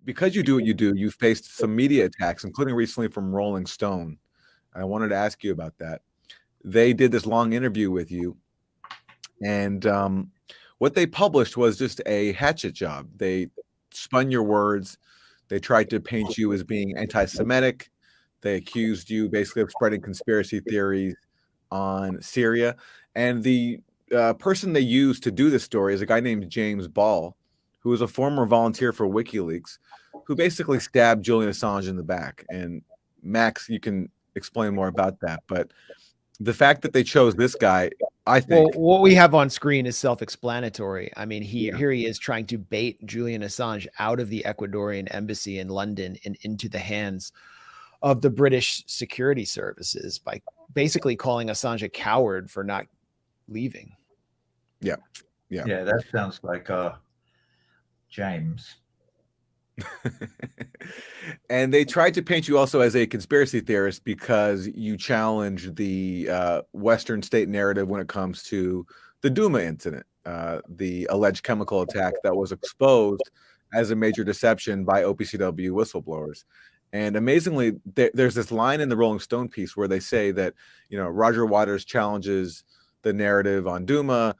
because you do what you do, you've faced some media attacks, including recently from Rolling Stone. I wanted to ask you about that. They did this long interview with you, and what they published was just a hatchet job. They spun your words. They tried to paint you as being anti-Semitic. They accused you basically of spreading conspiracy theories on Syria. And the person they used to do this story is a guy named James Ball, who was a former volunteer for WikiLeaks, who basically stabbed Julian Assange in the back. And Max, you can explain more about that. But the fact that they chose this guy, I think. Well, what we have on screen is self-explanatory. I mean, here he is trying to bait Julian Assange out of the Ecuadorian embassy in London and into the hands of the British security services by basically calling Assange a coward for not leaving. Yeah. That sounds like James. And they tried to paint you also as a conspiracy theorist because you challenged the Western state narrative when it comes to the Duma incident, the alleged chemical attack that was exposed as a major deception by OPCW whistleblowers. And amazingly, there's this line in the Rolling Stone piece where they say that, Roger Waters challenges the narrative on Duma,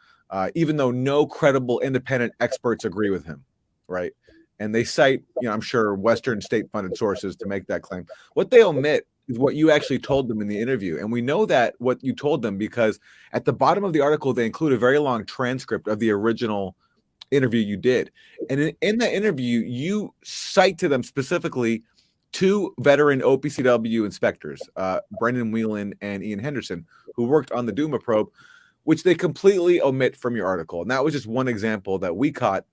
even though no credible independent experts agree with him, right? And they cite, I'm sure, Western state-funded sources to make that claim. What they omit is what you actually told them in the interview. And we know that what you told them because at the bottom of the article, they include a very long transcript of the original interview you did. And in that interview, you cite to them specifically two veteran OPCW inspectors, Brendan Whelan and Ian Henderson, who worked on the Duma probe, which they completely omit from your article. And that was just one example that we caught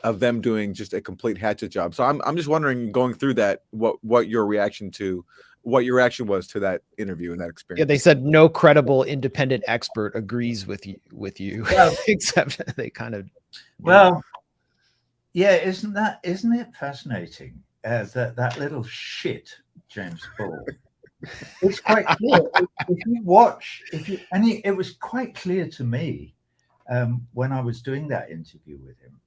of them doing just a complete hatchet job. So I'm just wondering, going through that, what your reaction was to that interview and that experience. Yeah, they said no credible independent expert agrees with you, well, except they kind of. Well, yeah, isn't it fascinating that little shit James Ball? It's quite clear if you watch, it was quite clear to me when I was doing that interview with him.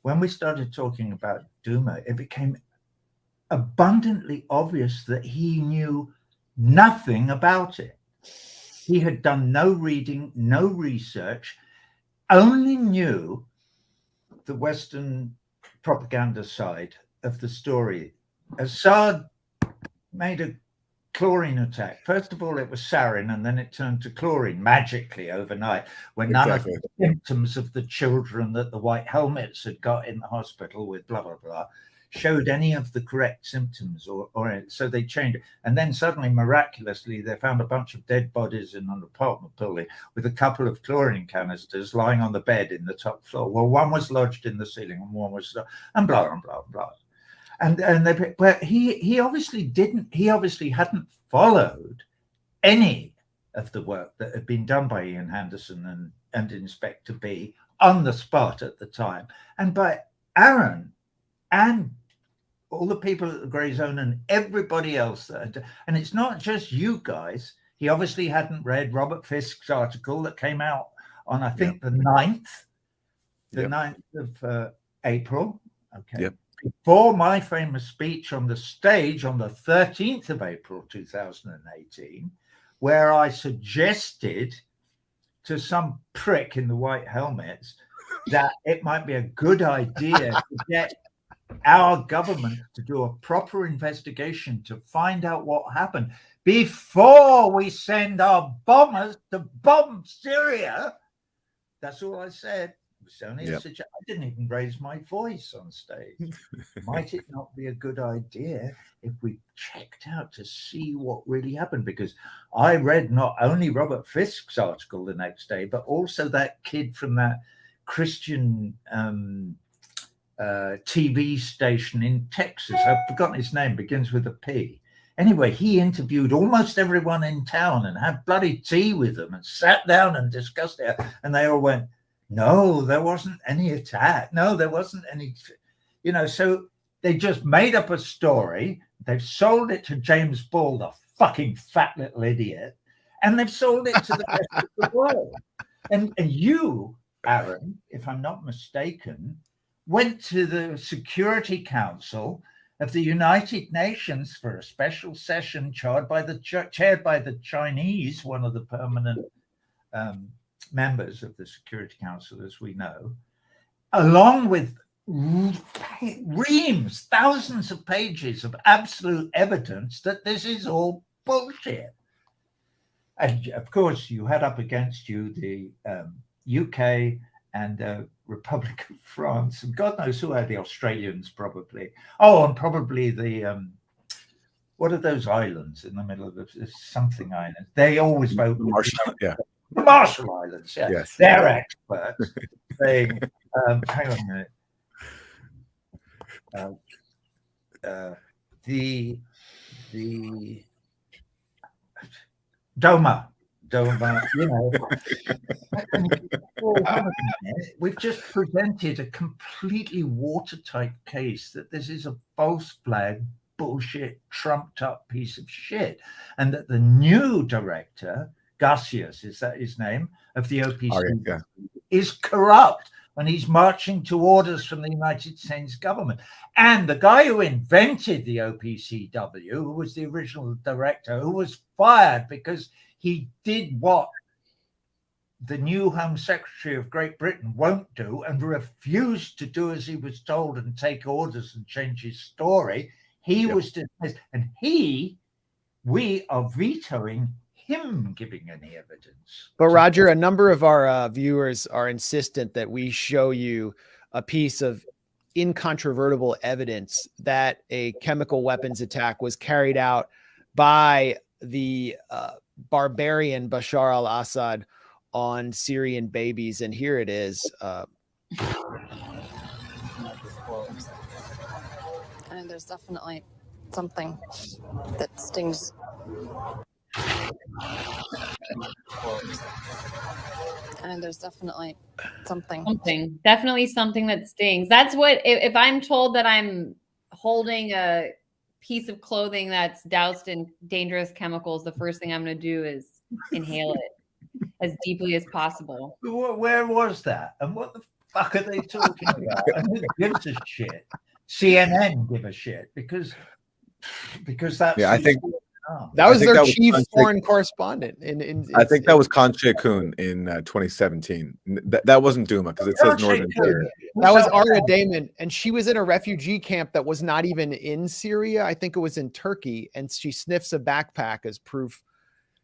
When we started talking about Duma, it became abundantly obvious that he knew nothing about it. He had done no reading, no research, only knew the Western propaganda side of the story. Assad made a chlorine attack. First of all, it was sarin, and then it turned to chlorine magically overnight, when none of the symptoms of the children that the white helmets had got in the hospital with blah, blah, blah, showed any of the correct symptoms, or so they changed it. And then suddenly, miraculously, they found a bunch of dead bodies in an apartment building with a couple of chlorine canisters lying on the bed in the top floor. Well, one was lodged in the ceiling and one was, and blah, and blah, and blah. But he obviously hadn't followed any of the work that had been done by Ian Henderson and Inspector B on the spot at the time, and by Aaron and all the people at the Grayzone and everybody else and it's not just you guys. He obviously hadn't read Robert Fisk's article that came out on, I think, the 9th of April. Okay. Yep. Before my famous speech on the stage on the 13th of April 2018, where I suggested to some prick in the white helmets that it might be a good idea to get our government to do a proper investigation to find out what happened before we send our bombers to bomb Syria. That's all I said. Only I didn't even raise my voice on stage. Might it not be a good idea if we checked out to see what really happened? Because I read not only Robert Fisk's article the next day, but also that kid from that Christian TV station in Texas. I've forgotten his name, begins with a P. Anyway, he interviewed almost everyone in town and had bloody tea with them and sat down and discussed it. And they all went, no, there wasn't any attack. No, there wasn't any, so they just made up a story. They've sold it to James Ball, the fucking fat little idiot, and they've sold it to the rest of the world. And you, Aaron, if I'm not mistaken, went to the Security Council of the United Nations for a special session chaired by the Chinese, one of the permanent members of the Security Council, as we know, along with reams, thousands of pages of absolute evidence that this is all bullshit. And of course, you had up against you the UK and Republic of France, and God knows who are the Australians, probably. Oh, and probably the what are those islands in the middle of something island? They always vote the Marshall, yeah, the Marshall Islands. Yeah, yes, they're experts. Saying, hang on a minute. The Duma, you know. We've just presented a completely watertight case that this is a false flag, bullshit, trumped up piece of shit, and that the new director, Garcias, is that his name, of the OPC, is corrupt, and he's marching to orders from the United States government. And the guy who invented the OPCW, who was the original director, who was fired because he did what the new Home Secretary of Great Britain won't do and refused to do as he was told and take orders and change his story. He was dismissed, and we are vetoing him giving any evidence. But Roger, a number of our viewers are insistent that we show you a piece of incontrovertible evidence that a chemical weapons attack was carried out by the barbarian Bashar al-Assad on Syrian babies. And here it is. And there's definitely something that stings. And there's definitely something that stings. That's what, if I'm told that I'm holding a piece of clothing that's doused in dangerous chemicals, the first thing I'm going to do is inhale it as deeply as possible. Where was that? And what the fuck are they talking about? And who gives a shit? CNN give a shit because that's I think that was their chief foreign correspondent. I think that was Conche Kuhn in 2017. That wasn't Duma because it says Northern Syria. That was Arya Damon, and she was in a refugee camp that was not even in Syria. I think it was in Turkey, and she sniffs a backpack as proof.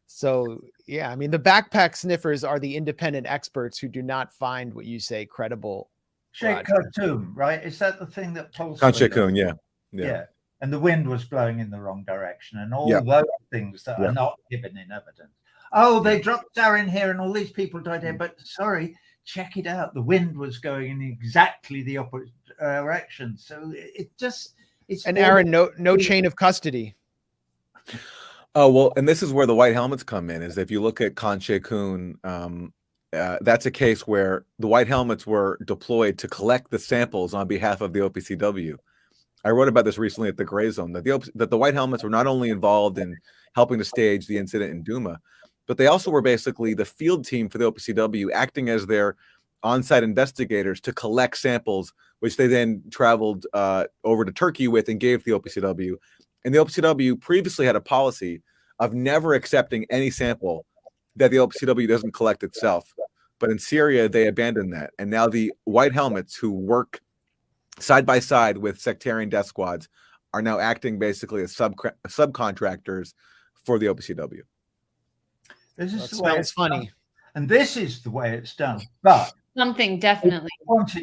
So, yeah, I mean, the backpack sniffers are the independent experts who do not find what you say credible. Sheikh Khartoum, right? Is that the thing that pulls? Conche Kuhn, yeah. And the wind was blowing in the wrong direction, and all those things that are not given in evidence. Oh, they dropped sarin here, and all these people died here. But sorry, check it out. The wind was going in exactly the opposite direction. So it's and Aaron, no chain of custody. Oh, well, and this is where the white helmets come in, is if you look at Conche Kuhn, that's a case where the white helmets were deployed to collect the samples on behalf of the OPCW. I wrote about this recently at the Grayzone, that the white helmets were not only involved in helping to stage the incident in Duma, but they also were basically the field team for the OPCW, acting as their on-site investigators to collect samples, which they then traveled over to Turkey with and gave the OPCW. And the OPCW previously had a policy of never accepting any sample that the OPCW doesn't collect itself. But in Syria, they abandoned that. And now the white helmets who work side by side with sectarian death squads are now acting basically as subcontractors for the OPCW. This is the way it's funny. Done. And this is the way it's done. But something definitely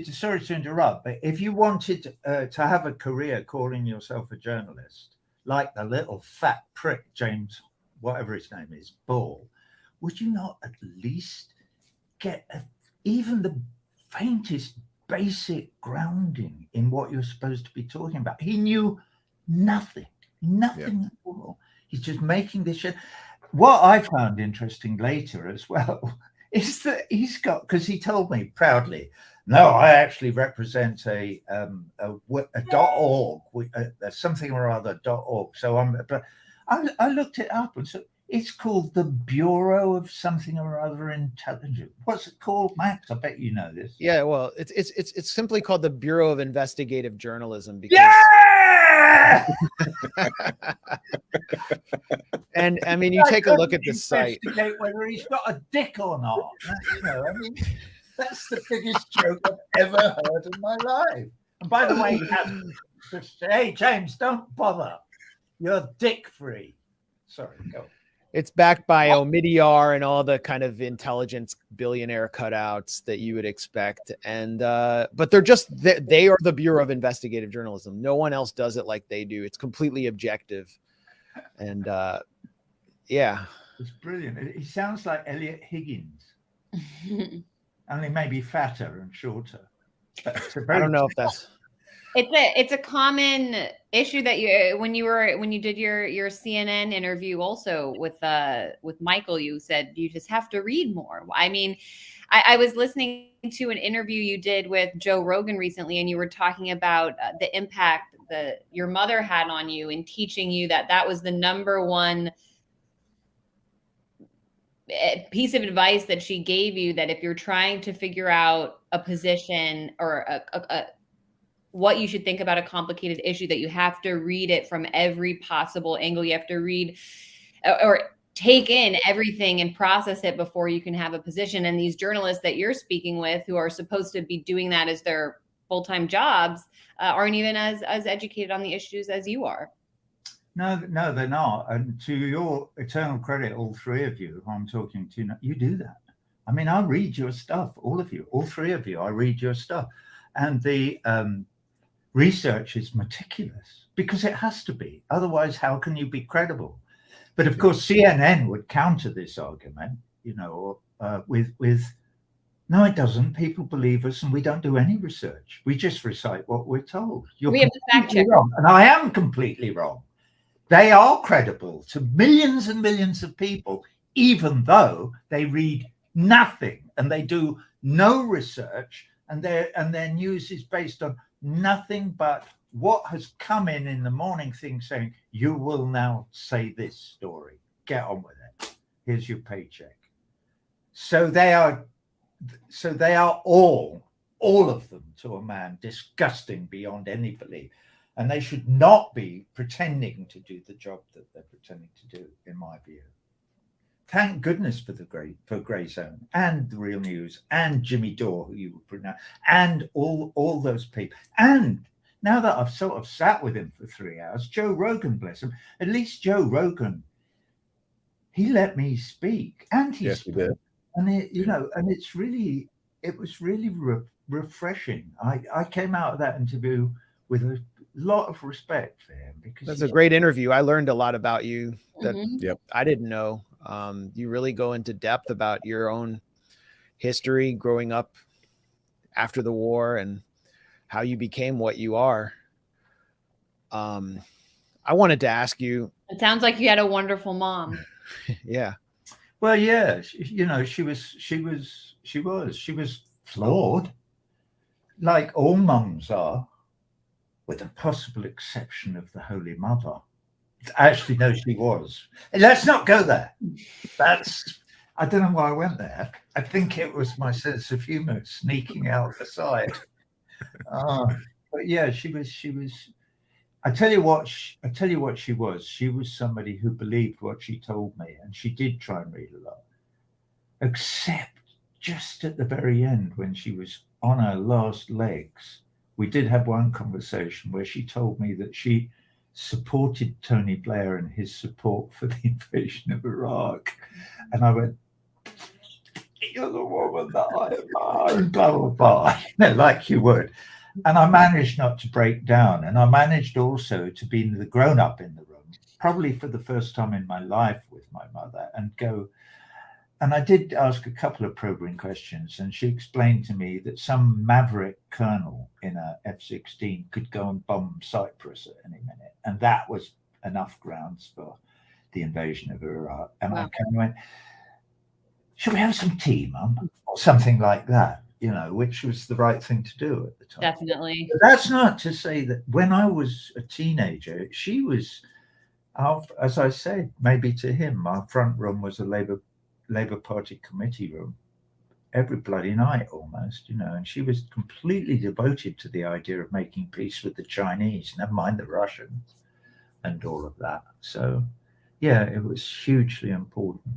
sorry to interrupt, but if you wanted to have a career calling yourself a journalist, like the little fat prick James, whatever his name is, Ball, would you not at least get even the faintest basic grounding in what you're supposed to be talking about? He knew nothing at all. He's just making this shit. What I found interesting later as well is that he's got, because he told me proudly, no, I actually represent a .org, something or other .org. So I looked it up and said, It's called the Bureau of something or other intelligence. What's it called, Max? I bet you know this. Yeah, well, it's simply called the Bureau of Investigative Journalism because Yeah! And I mean, you take a look at the site. Investigate whether he's got a dick or not. You know, I mean, that's the biggest joke I've ever heard in my life. And by the way, hey, James, don't bother. You're dick free. Sorry, go. It's backed by Omidyar and all the kind of intelligence billionaire cutouts that you would expect. And but they're just they are the Bureau of Investigative Journalism. No one else does it like they do. It's completely objective. And yeah, it's brilliant. He sounds like Elliot Higgins, only maybe fatter and shorter. I don't know if that's. It's a common issue that when you did your CNN interview also with Michael, you said you just have to read more. I mean, I was listening to an interview you did with Joe Rogan recently, and you were talking about the impact that your mother had on you in teaching you that was the number one piece of advice that she gave you, that if you're trying to figure out a position or what you should think about a complicated issue, that you have to read it from every possible angle. You have to read or take in everything and process it before you can have a position. And these journalists that you're speaking with, who are supposed to be doing that as their full-time jobs, aren't even as educated on the issues as you are. No, they're not. And to your eternal credit, all three of you who I'm talking to, you do that. I mean, I read your stuff, all of you, all three of you, I read your stuff. And the research is meticulous because it has to be. Otherwise, how can you be credible? But of course, CNN would counter this argument, you know, with no, it doesn't. People believe us, and we don't do any research. We just recite what we're told. We have the fact check, and I am completely wrong. They are credible to millions and millions of people, even though they read nothing and they do no research, and their news is based on nothing but what has come in the morning thing saying, you will now say this story. Get on with it. Here's your paycheck. So they are all of them to a man disgusting beyond any belief. And they should not be pretending to do the job that they're pretending to do, in my view. Thank goodness for Grayzone and the Real News and Jimmy Dore, who you would pronounce, and all those people. And now that I've sort of sat with him for 3 hours, Joe Rogan, bless him, at least Joe Rogan, he let me speak, and he did. And it was really refreshing. I came out of that interview with a lot of respect for him, because that's a great interview. I learned a lot about you that I didn't know. You really go into depth about your own history growing up after the war and how you became what you are. I wanted to ask you. It sounds like you had a wonderful mom. Yeah. Well, yeah, you know, she was flawed, like all mums are, with the possible exception of the Holy Mother. Actually, no, she was. Let's not go there. I don't know why I went there. I think it was my sense of humor sneaking out the side. But yeah, she was. I tell you what she was. She was somebody who believed what she told me, and she did try and read a lot. Except just at the very end, when she was on her last legs, we did have one conversation where she told me that she supported Tony Blair and his support for the invasion of Iraq. And I went, you're the woman that I am, blah, blah, blah, like you would. And I managed not to break down. And I managed also to be the grown-up in the room, probably for the first time in my life with my mother, and go. And I did ask a couple of probing questions, and she explained to me that some maverick colonel in a F-16 could go and bomb Cyprus at any minute. And that was enough grounds for the invasion of Iraq. And I kind of went, should we have some tea, Mum? Or something like that, you know, which was the right thing to do at the time. Definitely. But that's not to say that when I was a teenager, she was as I said, maybe to him, our front room was a Labour Party committee room every bloody night almost, you know, and she was completely devoted to the idea of making peace with the Chinese, never mind the Russians and all of that. So, yeah, it was hugely important.